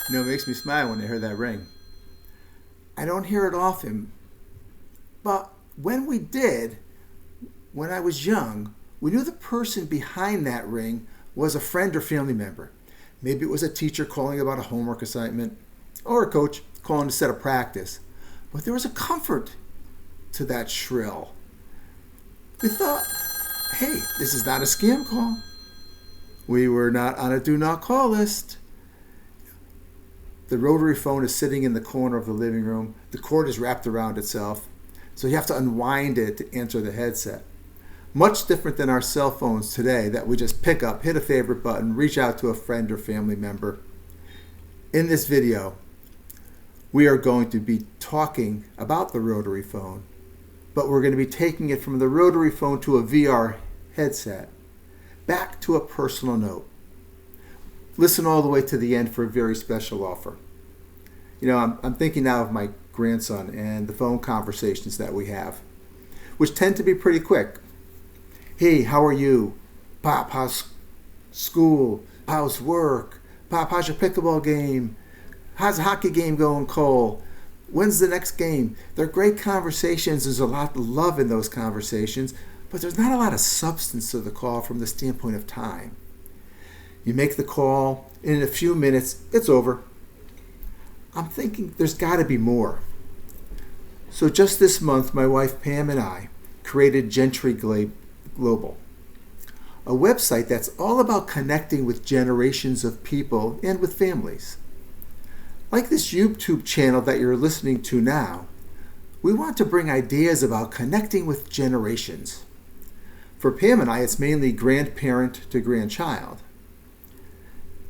It makes me smile when I hear that ring. I don't hear it often, but when we did, when I was young, we knew the person behind that ring was a friend or family member. Maybe it was a teacher calling about a homework assignment, or a coach calling to set a practice. But there was a comfort to that shrill. We thought, hey, this is not a scam call. We were not on a do not call list. The rotary phone is sitting in the corner of the living room. The cord is wrapped around itself, so you have to unwind it to answer the headset. Much different than our cell phones today that we just pick up, hit a favorite button, reach out to a friend or family member. In this video, we are going to be talking about the rotary phone, but we're going to be taking it from the rotary phone to a VR headset, back to a personal note. Listen all the way to the end for a very special offer. I'm thinking now of my grandson and the phone conversations that we have, which tend to be pretty quick. Hey, how are you? Pop, how's school? How's work? Pop, how's your pickleball game? How's the hockey game going, Cole? When's the next game? They're great conversations. There's a lot of love in those conversations, but there's not a lot of substance to the call from the standpoint of time. You make the call, and in a few minutes, it's over. I'm thinking there's got to be more. So just this month, my wife Pam and I created GenTree Global, a website that's all about connecting with generations of people and with families. Like this YouTube channel that you're listening to now, we want to bring ideas about connecting with generations. For Pam and I, it's mainly grandparent to grandchild.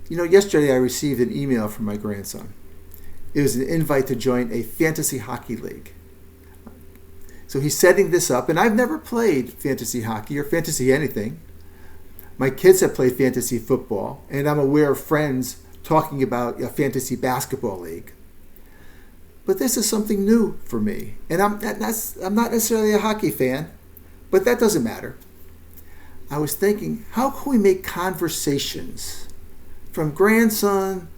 Yesterday I received an email from my grandson. It was an invite to join a fantasy hockey league. So he's setting this up, and I've never played fantasy hockey or fantasy anything. My kids have played fantasy football, and I'm aware of friends talking about a fantasy basketball league. But this is something new for me, and I'm not necessarily a hockey fan, but that doesn't matter. I was thinking, how can we make conversations from grandson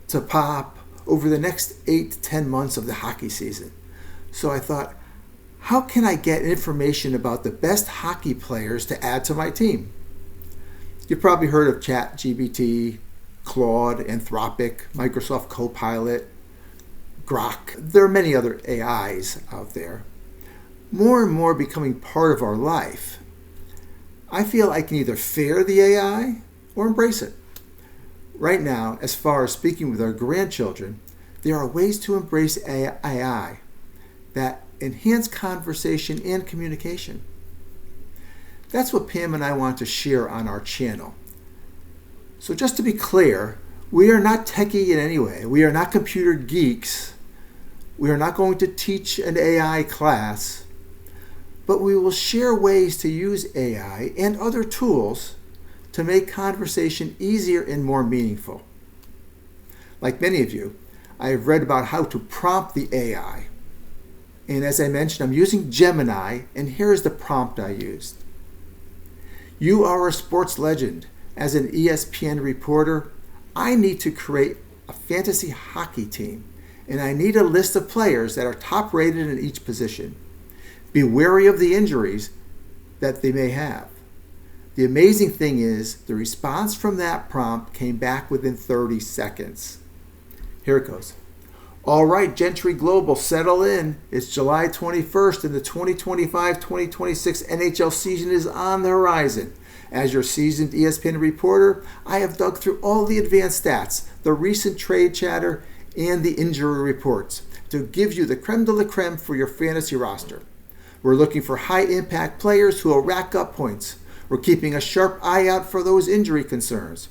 to pop over the next 8 to 10 months of the hockey season? So I thought, how can I get information about the best hockey players to add to my team? You've probably heard of ChatGPT, Claude, Anthropic, Microsoft Copilot, Grok. There are many other AIs out there, more and more becoming part of our life. I feel I can either fear the AI or embrace it. Right now, as far as speaking with our grandchildren, there are ways to embrace AI that enhance conversation and communication. That's what Pam and I want to share on our channel. So just to be clear, we are not techie in any way. We are not computer geeks. We are not going to teach an AI class, but we will share ways to use AI and other tools to make conversation easier and more meaningful. Like many of you, I have read about how to prompt the AI. And as I mentioned, I'm using Gemini, and here is the prompt I used. You are a sports legend. As an ESPN reporter, I need to create a fantasy hockey team, and I need a list of players that are top rated in each position. Be wary of the injuries that they may have. The amazing thing is, the response from that prompt came back within 30 seconds. Here it goes. All right, GenTree Global, settle in. It's July 21st, and the 2025-2026 NHL season is on the horizon. As your seasoned ESPN reporter, I have dug through all the advanced stats, the recent trade chatter, and the injury reports to give you the creme de la creme for your fantasy roster. We're looking for high-impact players who will rack up points. We're keeping a sharp eye out for those injury concerns.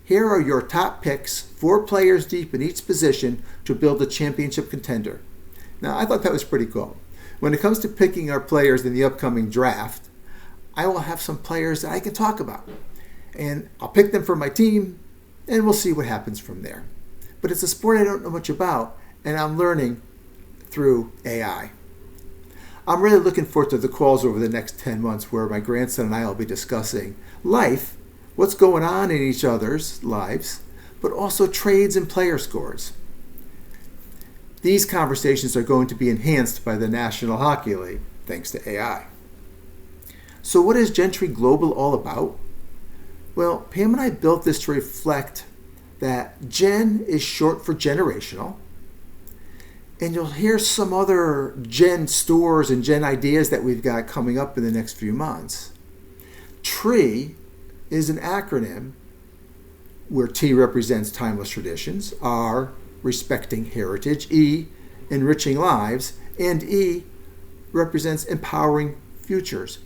Here are your top picks, 4 players deep in each position to build a championship contender. Now, I thought that was pretty cool. When it comes to picking our players in the upcoming draft, I will have some players that I can talk about. And I'll pick them for my team, and we'll see what happens from there. But it's a sport I don't know much about, and I'm learning through AI. I'm really looking forward to the calls over the next 10 months where my grandson and I will be discussing life, what's going on in each other's lives, but also trades and player scores. These conversations are going to be enhanced by the National Hockey League, thanks to AI. So what is GenTree Global all about? Well, Pam and I built this to reflect that Gen is short for generational, and you'll hear some other Gen stores and Gen ideas that we've got coming up in the next few months. Tree is an acronym where T represents timeless traditions, R respecting heritage, E enriching lives, and E represents empowering futures.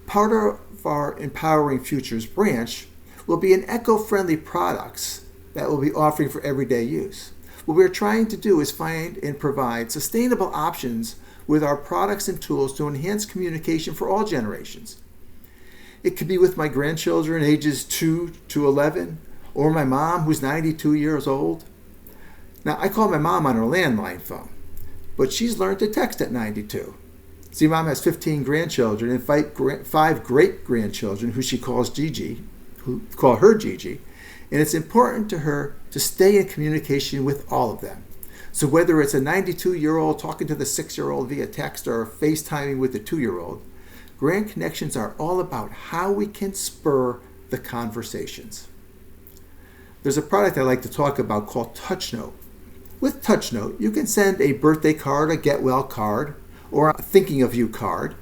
Part of our Empowering Futures branch will be an eco-friendly products that we'll be offering for everyday use. What we're trying to do is find and provide sustainable options with our products and tools to enhance communication for all generations. It could be with my grandchildren ages 2 to 11, or my mom who's 92 years old. Now, I call my mom on her landline phone, but she's learned to text at 92. See, Mom has 15 grandchildren and 5 great-grandchildren who she calls Gigi, who call her Gigi, and it's important to her to stay in communication with all of them. So whether it's a 92-year-old talking to the 6-year-old via text or FaceTiming with the 2-year-old, Grand Connections are all about how we can spur the conversations. There's a product I like to talk about called TouchNote. With TouchNote, you can send a birthday card, a get well card, or a thinking of you card,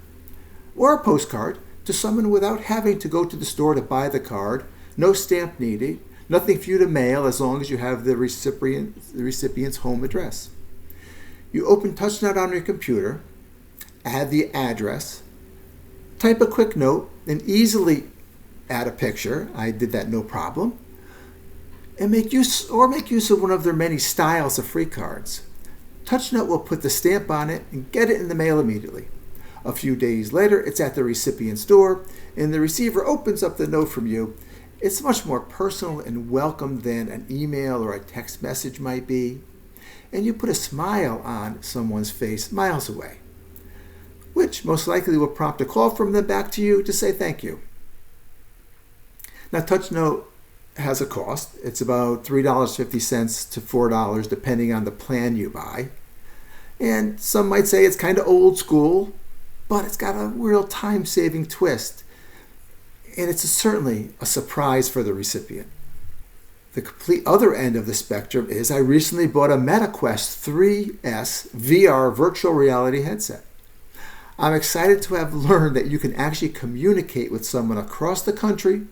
or a postcard to someone without having to go to the store to buy the card, no stamp needed, nothing for you to mail as long as you have the recipient's home address. You open TouchNote on your computer, add the address, type a quick note, and easily add a picture. I did that no problem. And make use of one of their many styles of free cards. TouchNote will put the stamp on it and get it in the mail immediately. A few days later, it's at the recipient's door, and the receiver opens up the note from you. It's much more personal and welcome than an email or a text message might be. And you put a smile on someone's face miles away, which most likely will prompt a call from them back to you to say thank you. Now, TouchNote has a cost. It's about $3.50 to $4 depending on the plan you buy. And some might say it's kind of old school, but it's got a real time-saving twist. And it's certainly a surprise for the recipient. The complete other end of the spectrum is I recently bought a MetaQuest 3S VR virtual reality headset. I'm excited to have learned that you can actually communicate with someone across the country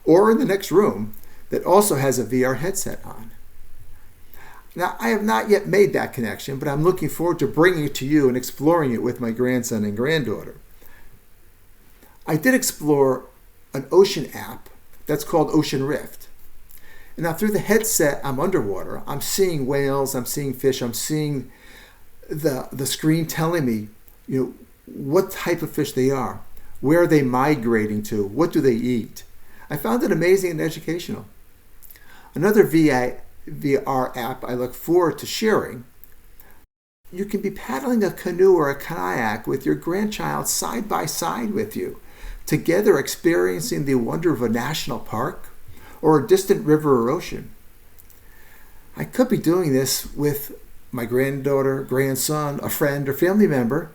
or in the next room that also has a VR headset on. Now, I have not yet made that connection, but I'm looking forward to bringing it to you and exploring it with my grandson and granddaughter. I did explore an ocean app that's called Ocean Rift. And now through the headset, I'm underwater. I'm seeing whales, I'm seeing fish, I'm seeing the screen telling me, what type of fish they are, where are they migrating to, what do they eat. I found it amazing and educational. Another VR app I look forward to sharing, you can be paddling a canoe or a kayak with your grandchild side by side with you, together experiencing the wonder of a national park or a distant river or ocean. I could be doing this with my granddaughter, grandson, a friend, or family member,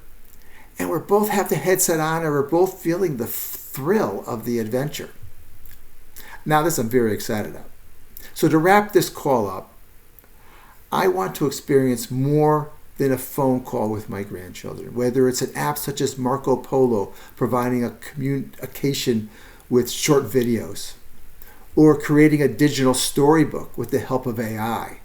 and we both have the headset on and we're both feeling the thrill of the adventure. Now this I'm very excited about. So to wrap this call up, I want to experience more than a phone call with my grandchildren, whether it's an app such as Marco Polo providing a communication with short videos, or creating a digital storybook with the help of AI.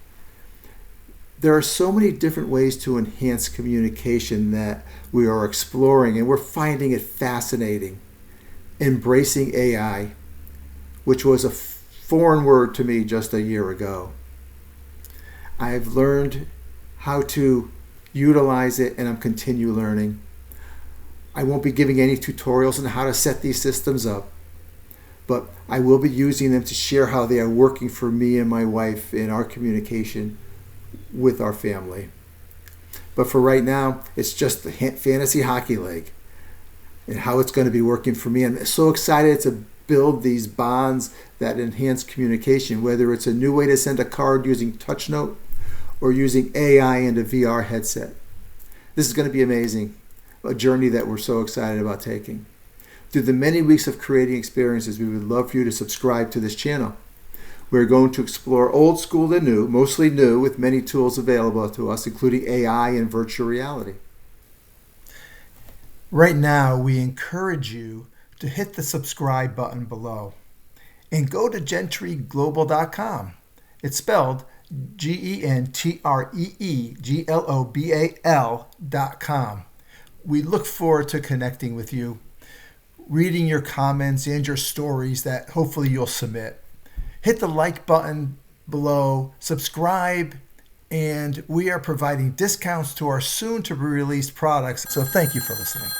There are so many different ways to enhance communication that we are exploring, and we're finding it fascinating. Embracing AI, which was a foreign word to me just a year ago. I've learned how to utilize it, and I'm continue learning. I won't be giving any tutorials on how to set these systems up, but I will be using them to share how they are working for me and my wife in our communication with our family. But for right now, it's just the Fantasy Hockey League and how it's going to be working for me. I'm so excited to build these bonds that enhance communication, whether it's a new way to send a card using TouchNote or using AI and a VR headset. This is going to be amazing, a journey that we're so excited about taking. Through the many weeks of creating experiences, we would love for you to subscribe to this channel. We're going to explore old school and new, mostly new, with many tools available to us, including AI and virtual reality. Right now, we encourage you to hit the subscribe button below and go to GenTreeGlobal.com. It's spelled GenTreeGlobal.com. We look forward to connecting with you, reading your comments and your stories that hopefully you'll submit. Hit the like button below, subscribe, and we are providing discounts to our soon-to-be-released products. So thank you for listening.